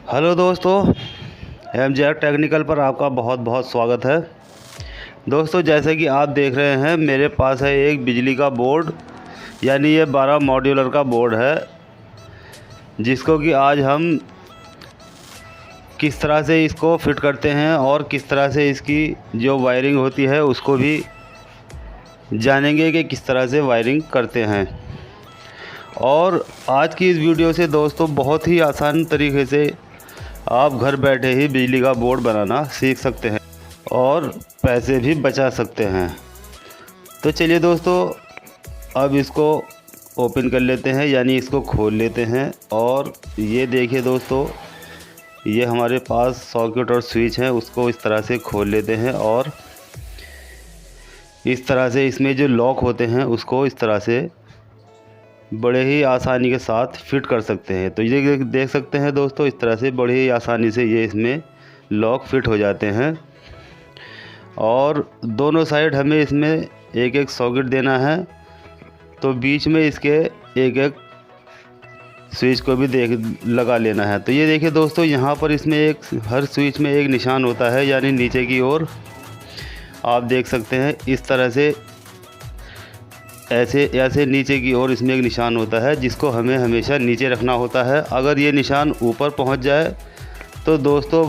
Hello दोस्तों, MJ technical पर आपका बहुत बहुत स्वागत है। दोस्तों, जैसे कि आप देख रहे हैं मेरे पास है एक बिजली का बोर्ड, यानी ये 12 मॉड्यूलर का बोर्ड है, जिसको कि आज हम किस तरह से इसको फिट करते हैं और किस तरह से इसकी जो वायरिंग होती है उसको भी जानेंगे कि किस तरह से वायरिंग करते हैं। और आज की इस वीडियो से दोस्तों बहुत ही आसान तरीके से आप घर बैठे ही बिजली का बोर्ड बनाना सीख सकते हैं और पैसे भी बचा सकते हैं। तो चलिए दोस्तों, अब इसको ओपन कर लेते हैं, यानी इसको खोल लेते हैं। और ये देखिए दोस्तों, ये हमारे पास सॉकेट और स्विच है, उसको इस तरह से खोल लेते हैं और इस तरह से इसमें जो लॉक होते हैं उसको इस तरह से बड़े ही आसानी के साथ फिट कर सकते हैं। तो ये देख सकते हैं दोस्तों, इस तरह से बड़े ही आसानी से ये इसमें लॉक फिट हो जाते हैं। और दोनों साइड हमें इसमें एक एक सॉकेट देना है, तो बीच में इसके एक एक स्विच को भी लगा लेना है। तो ये देखिए दोस्तों, यहाँ पर इसमें हर स्विच में एक निशान होता है, यानी नीचे की ओर आप देख सकते हैं इस तरह से ऐसे नीचे की ओर इसमें एक निशान होता है, जिसको हमें हमेशा नीचे रखना होता है। अगर ये निशान ऊपर पहुंच जाए तो दोस्तों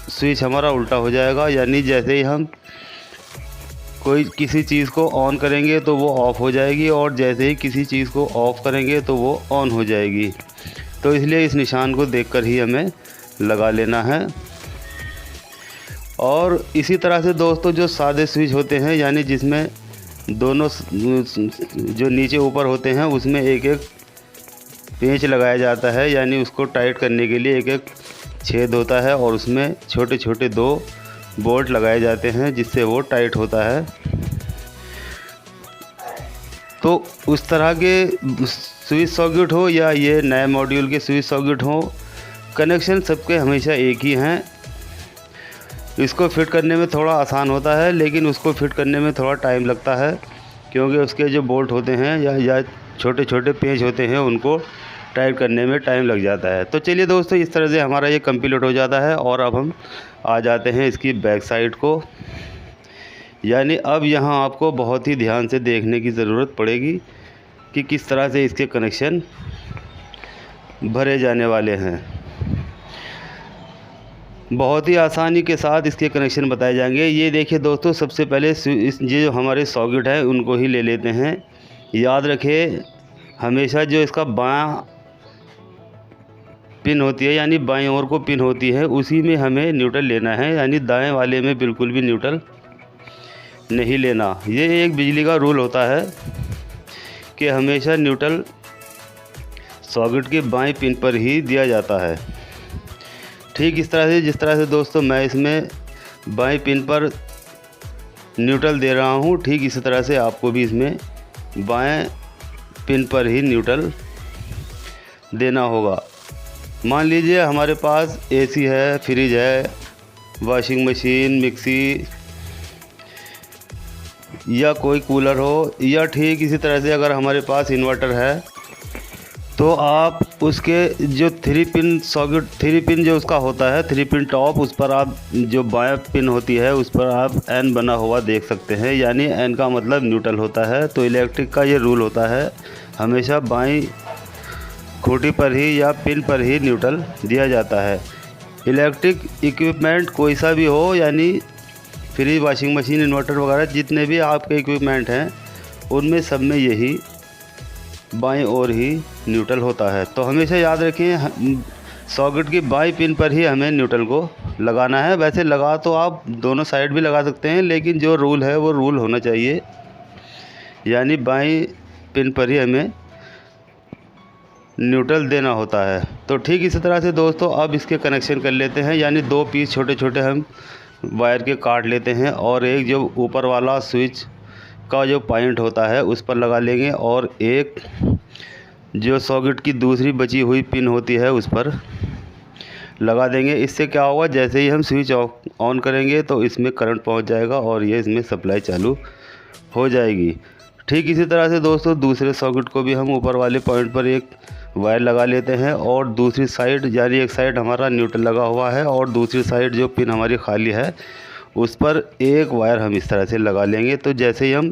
स्विच हमारा उल्टा हो जाएगा, यानी जैसे ही हम किसी चीज़ को ऑन करेंगे तो वो ऑफ़ हो जाएगी, और जैसे ही किसी चीज़ को ऑफ़ करेंगे तो वो ऑन हो जाएगी। तो इसलिए इस निशान को देखकर ही हमें लगा लेना है। और इसी तरह से दोस्तों जो सादे स्विच होते हैं, यानी जिसमें दोनों जो नीचे ऊपर होते हैं उसमें एक एक पेंच लगाया जाता है, यानी उसको टाइट करने के लिए एक एक छेद होता है और उसमें छोटे छोटे 2 बोल्ट लगाए जाते हैं, जिससे वो टाइट होता है। तो उस तरह के स्विच सॉकेट हो या ये नए मॉड्यूल के स्विच सॉकेट हो, कनेक्शन सबके हमेशा एक ही हैं। इसको फिट करने में थोड़ा आसान होता है, लेकिन उसको फिट करने में थोड़ा टाइम लगता है, क्योंकि उसके जो बोल्ट होते हैं या छोटे छोटे पेंच होते हैं उनको टाइट करने में टाइम लग जाता है। तो चलिए दोस्तों, इस तरह से हमारा ये कंप्लीट हो जाता है। और अब हम आ जाते हैं इसकी बैक साइड को, यानी अब यहाँ आपको बहुत ही ध्यान से देखने की ज़रूरत पड़ेगी कि किस तरह से इसके कनेक्शन भरे जाने वाले हैं। बहुत ही आसानी के साथ इसके कनेक्शन बताए जाएंगे। ये देखिए दोस्तों, सबसे पहले ये जो हमारे सॉकेट है उनको ही ले लेते हैं। याद रखें, हमेशा जो इसका बायां पिन होती है, यानी बाईं ओर को पिन होती है, उसी में हमें न्यूट्रल लेना है, यानी दाएं वाले में बिल्कुल भी न्यूट्रल नहीं लेना। ये एक बिजली का रूल होता है कि हमेशा न्यूट्रल सॉकेट के बाएं पिन पर ही दिया जाता है। ठीक इस तरह से, जिस तरह से दोस्तों मैं इसमें बाएं पिन पर न्यूट्रल दे रहा हूँ, ठीक इसी तरह से आपको भी इसमें बाएं पिन पर ही न्यूट्रल देना होगा। मान लीजिए हमारे पास AC है, फ्रिज है, वॉशिंग मशीन, मिक्सी या कोई कूलर हो, या ठीक इसी तरह से अगर हमारे पास इन्वर्टर है, तो आप उसके जो 3 पिन सॉकेट 3 पिन जो उसका होता है, 3 पिन टॉप, उस पर आप जो बाएं पिन होती है उस पर आप N बना हुआ देख सकते हैं, यानी N का मतलब न्यूट्रल होता है। तो इलेक्ट्रिक का ये रूल होता है, हमेशा बाईं खूंटी पर ही या पिन पर ही न्यूट्रल दिया जाता है। इलेक्ट्रिक इक्विपमेंट कोई सा भी हो, यानी फ्रिज, वॉशिंग मशीन, इन्वर्टर वगैरह जितने भी आपके इक्विपमेंट हैं, उनमें सब में यही बाईं ओर ही न्यूट्रल होता है। तो हमेशा याद रखिए, सॉकेट की बाईं पिन पर ही हमें न्यूट्रल को लगाना है। वैसे लगा तो आप दोनों साइड भी लगा सकते हैं, लेकिन जो रूल है वो रूल होना चाहिए, यानी बाईं पिन पर ही हमें न्यूट्रल देना होता है। तो ठीक इसी तरह से दोस्तों अब इसके कनेक्शन कर लेते हैं, यानी 2 पीस छोटे छोटे हम वायर के काट लेते हैं, और एक जो ऊपर वाला स्विच का जो पॉइंट होता है उस पर लगा लेंगे, और एक जो सॉकेट की दूसरी बची हुई पिन होती है उस पर लगा देंगे। इससे क्या होगा, जैसे ही हम स्विच ऑन करेंगे तो इसमें करंट पहुंच जाएगा और ये इसमें सप्लाई चालू हो जाएगी। ठीक इसी तरह से दोस्तों दूसरे सॉकेट को भी हम ऊपर वाले पॉइंट पर एक वायर लगा लेते हैं और दूसरी साइड, यानी एक साइड हमारा न्यूट्रल लगा हुआ है और दूसरी साइड जो पिन हमारी खाली है उस पर एक वायर हम इस तरह से लगा लेंगे। तो जैसे ही हम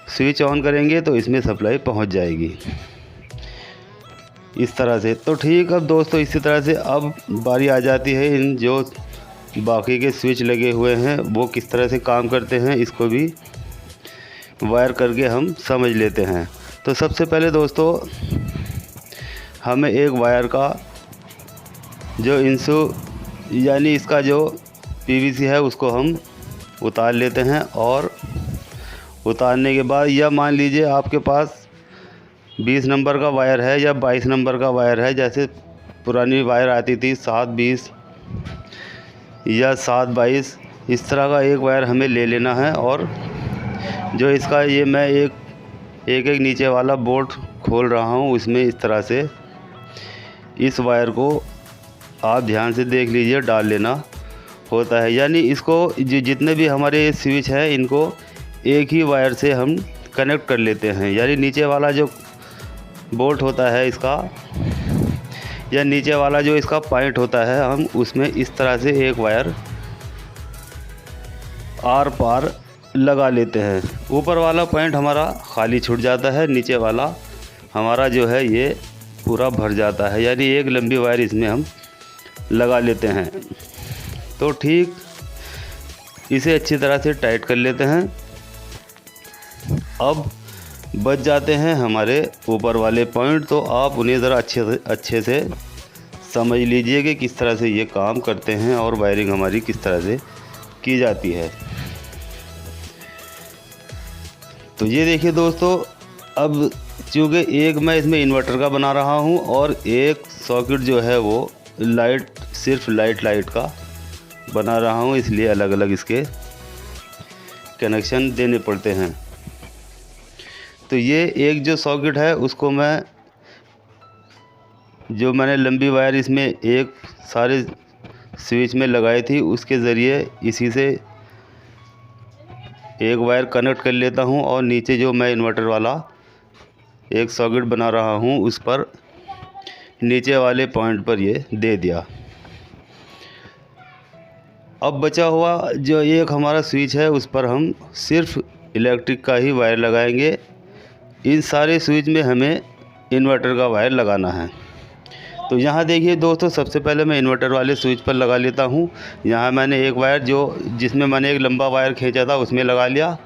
स्विच ऑन करेंगे तो इसमें सप्लाई पहुंच जाएगी इस तरह से। तो ठीक, अब दोस्तों इसी तरह से अब बारी आ जाती है इन जो बाकी के स्विच लगे हुए हैं वो किस तरह से काम करते हैं, इसको भी वायर करके हम समझ लेते हैं। तो सबसे पहले दोस्तों हमें एक वायर का जो यानी इसका जो पीवीसी है उसको हम उतार लेते हैं और उतारने के बाद, या मान लीजिए आपके पास 20 नंबर का वायर है या 22 नंबर का वायर है, जैसे पुरानी वायर आती थी 7-20 या 7-22, इस तरह का एक वायर हमें ले लेना है। और जो इसका ये मैं एक नीचे वाला बोल्ट खोल रहा हूँ, उसमें इस तरह से इस वायर को आप ध्यान से देख लीजिए डाल लेना होता है। यानी इसको जितने भी हमारे स्विच हैं इनको एक ही वायर से हम कनेक्ट कर लेते हैं। यानी नीचे वाला जो बोल्ट होता है इसका, या नीचे वाला जो इसका पॉइंट होता है, हम उसमें इस तरह से एक वायर आर पार लगा लेते हैं। ऊपर वाला पॉइंट हमारा खाली छूट जाता है, नीचे वाला हमारा जो है ये पूरा भर जाता है। यानी एक लंबी वायर इसमें हम लगा लेते हैं। तो ठीक इसे अच्छी तरह से टाइट कर लेते हैं। अब बच जाते हैं हमारे ऊपर वाले पॉइंट, तो आप उन्हें ज़रा अच्छे से समझ लीजिए कि किस तरह से ये काम करते हैं और वायरिंग हमारी किस तरह से की जाती है। तो ये देखिए दोस्तों, अब चूँकि एक मैं इसमें इन्वर्टर का बना रहा हूँ और एक सॉकेट जो है वो सिर्फ लाइट का बना रहा हूँ, इसलिए अलग अलग इसके कनेक्शन देने पड़ते हैं। तो ये एक जो सॉकेट है उसको मैंने लंबी वायर इसमें एक सारे स्विच में लगाई थी, उसके ज़रिए इसी से एक वायर कनेक्ट कर लेता हूँ और नीचे जो मैं इन्वर्टर वाला एक सॉकेट बना रहा हूँ उस पर नीचे वाले पॉइंट पर ये दे दिया। अब बचा हुआ जो एक हमारा स्विच है उस पर हम सिर्फ इलेक्ट्रिक का ही वायर लगाएंगे। इन सारे स्विच में हमें इन्वर्टर का वायर लगाना है। तो यहाँ देखिए दोस्तों, सबसे पहले मैं इन्वर्टर वाले स्विच पर लगा लेता हूँ। यहाँ मैंने एक वायर जिसमें मैंने एक लंबा वायर खींचा था उसमें लगा लिया,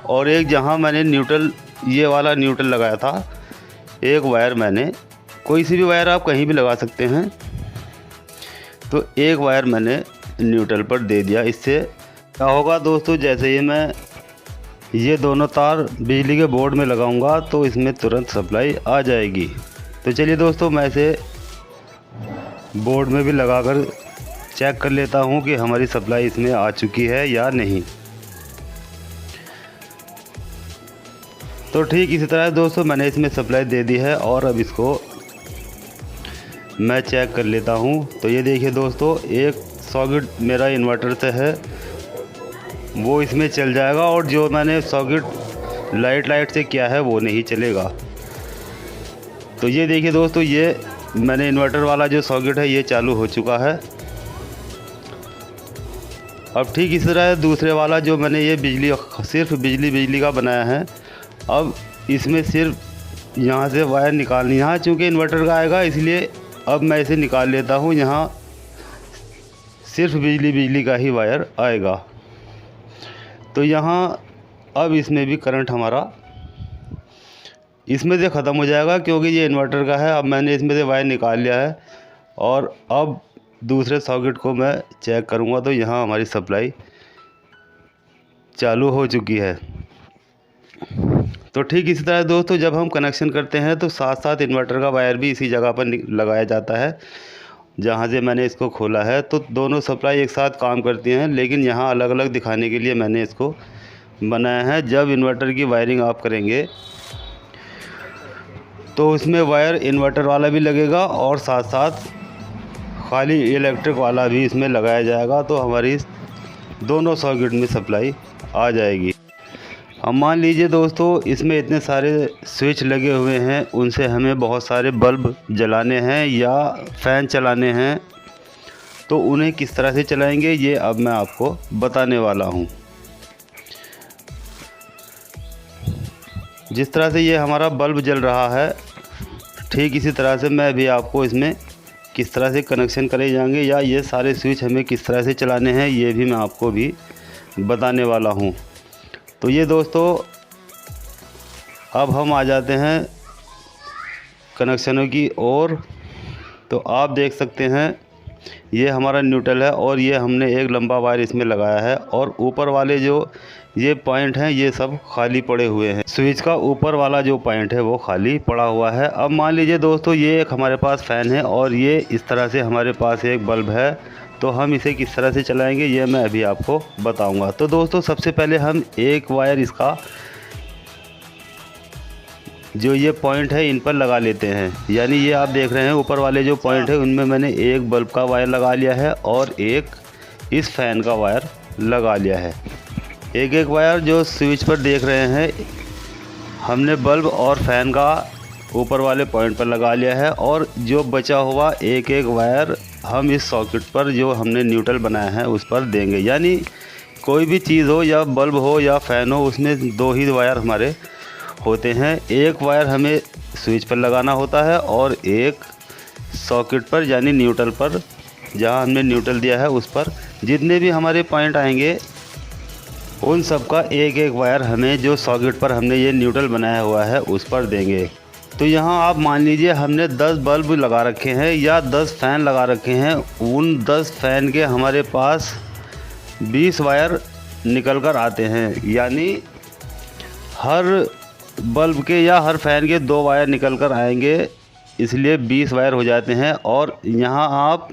और एक जहाँ मैंने ये वाला न्यूट्रल लगाया था, एक वायर मैंने, कोई सी भी वायर आप कहीं भी लगा सकते हैं, तो एक वायर मैंने न्यूट्रल पर दे दिया। इससे क्या होगा दोस्तों, जैसे ही मैं ये दोनों तार बिजली के बोर्ड में लगाऊंगा तो इसमें तुरंत सप्लाई आ जाएगी। तो चलिए दोस्तों, मैं इसे बोर्ड में भी लगाकर चेक कर लेता हूं कि हमारी सप्लाई इसमें आ चुकी है या नहीं। तो ठीक इसी तरह दोस्तों मैंने इसमें सप्लाई दे दी है और अब इसको मैं चेक कर लेता हूं। तो ये देखिए दोस्तों, एक सॉकेट मेरा इन्वर्टर से है वो इसमें चल जाएगा, और जो मैंने सॉकेट लाइट से किया है वो नहीं चलेगा। तो ये देखिए दोस्तों, ये मैंने इन्वर्टर वाला जो सॉकेट है ये चालू हो चुका है। अब ठीक इस तरह दूसरे वाला जो मैंने ये सिर्फ बिजली का बनाया है, अब इसमें सिर्फ यहाँ से वायर निकालनी, यहाँ चूँकि इन्वर्टर का आएगा इसलिए अब मैं इसे निकाल लेता हूँ। यहाँ सिर्फ बिजली का ही वायर आएगा। तो यहाँ अब इसमें भी करंट हमारा इसमें से ख़त्म हो जाएगा, क्योंकि ये इन्वर्टर का है। अब मैंने इसमें से वायर निकाल लिया है और अब दूसरे सॉकेट को मैं चेक करूँगा तो यहाँ हमारी सप्लाई चालू हो चुकी है। तो ठीक इसी तरह दोस्तों, जब हम कनेक्शन करते हैं तो साथ साथ इन्वर्टर का वायर भी इसी जगह पर लगाया जाता है जहाँ से मैंने इसको खोला है। तो दोनों सप्लाई एक साथ काम करती हैं, लेकिन यहाँ अलग अलग दिखाने के लिए मैंने इसको बनाया है। जब इन्वर्टर की वायरिंग आप करेंगे तो उसमें वायर इन्वर्टर वाला भी लगेगा और साथ साथ खाली इलेक्ट्रिक वाला भी इसमें लगाया जाएगा, तो हमारी दोनों सॉकेट में सप्लाई आ जाएगी। अब मान लीजिए दोस्तों इसमें इतने सारे स्विच लगे हुए हैं, उनसे हमें बहुत सारे बल्ब जलाने हैं या फ़ैन चलाने हैं, तो उन्हें किस तरह से चलाएंगे ये अब मैं आपको बताने वाला हूँ। जिस तरह से ये हमारा बल्ब जल रहा है, ठीक इसी तरह से मैं भी आपको इसमें किस तरह से कनेक्शन करे जाएंगे या ये सारे स्विच हमें किस तरह से चलाने हैं ये भी मैं आपको भी बताने वाला हूँ। तो ये दोस्तों अब हम आ जाते हैं कनेक्शनों की ओर। तो आप देख सकते हैं ये हमारा न्यूट्रल है और ये हमने एक लंबा वायर इसमें लगाया है और ऊपर वाले जो ये पॉइंट हैं ये सब खाली पड़े हुए हैं। स्विच का ऊपर वाला जो पॉइंट है वो खाली पड़ा हुआ है। अब मान लीजिए दोस्तों ये एक हमारे पास फ़ैन है और ये इस तरह से हमारे पास एक बल्ब है, तो हम इसे किस तरह से चलाएंगे ये मैं अभी आपको बताऊंगा। तो दोस्तों सबसे पहले हम एक वायर इसका जो ये पॉइंट है इन पर लगा लेते हैं। यानी ये आप देख रहे हैं ऊपर वाले जो पॉइंट है उनमें मैंने एक बल्ब का वायर लगा लिया है और एक इस फ़ैन का वायर लगा लिया है। एक एक वायर जो स्विच पर देख रहे हैं हमने बल्ब और फ़ैन का ऊपर वाले पॉइंट पर लगा लिया है और जो बचा हुआ एक एक वायर हम इस सॉकेट पर जो हमने न्यूट्रल बनाया है उस पर देंगे। यानी कोई भी चीज़ हो या बल्ब हो या फ़ैन हो उसमें दो ही वायर हमारे होते हैं। एक वायर हमें स्विच पर लगाना होता है और एक सॉकेट पर यानी न्यूट्रल पर, जहां हमने न्यूट्रल दिया है उस पर जितने भी हमारे पॉइंट आएंगे उन सब का एक एक वायर हमें जो सॉकेट पर हमने ये न्यूट्रल बनाया हुआ है उस पर देंगे। तो यहाँ आप मान लीजिए हमने 10 बल्ब लगा रखे हैं या 10 फ़ैन लगा रखे हैं। उन 10 फ़ैन के हमारे पास 20 वायर निकल कर आते हैं। यानी हर बल्ब के या हर फ़ैन के 2 वायर निकल कर आएंगे, इसलिए 20 वायर हो जाते हैं। और यहाँ आप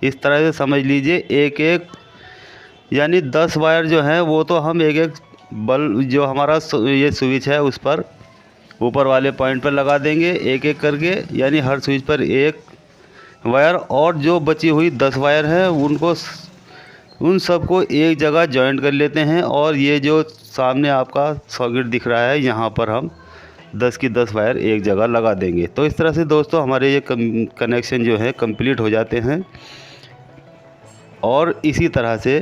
इस तरह से समझ लीजिए एक एक यानी 10 वायर जो हैं वो तो हम एक एक बल्ब जो हमारा ये स्विच है उस पर ऊपर वाले पॉइंट पर लगा देंगे एक एक करके। यानी हर स्विच पर एक वायर और जो बची हुई 10 वायर हैं उन सबको एक जगह जॉइंट कर लेते हैं और ये जो सामने आपका सॉकेट दिख रहा है यहाँ पर हम 10 की 10 वायर एक जगह लगा देंगे। तो इस तरह से दोस्तों हमारे ये कनेक्शन जो है कंप्लीट हो जाते हैं। और इसी तरह से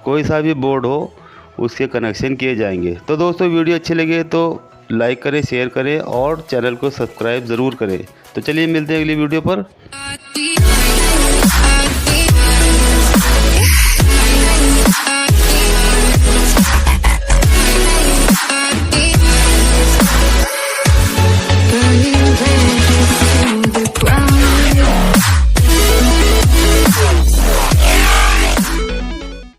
कोई सा भी बोर्ड हो उसके कनेक्शन किए जाएंगे। तो दोस्तों वीडियो अच्छी लगे तो लाइक करें, शेयर करें और चैनल को सब्सक्राइब ज़रूर करें। तो चलिए मिलते हैं अगली वीडियो पर।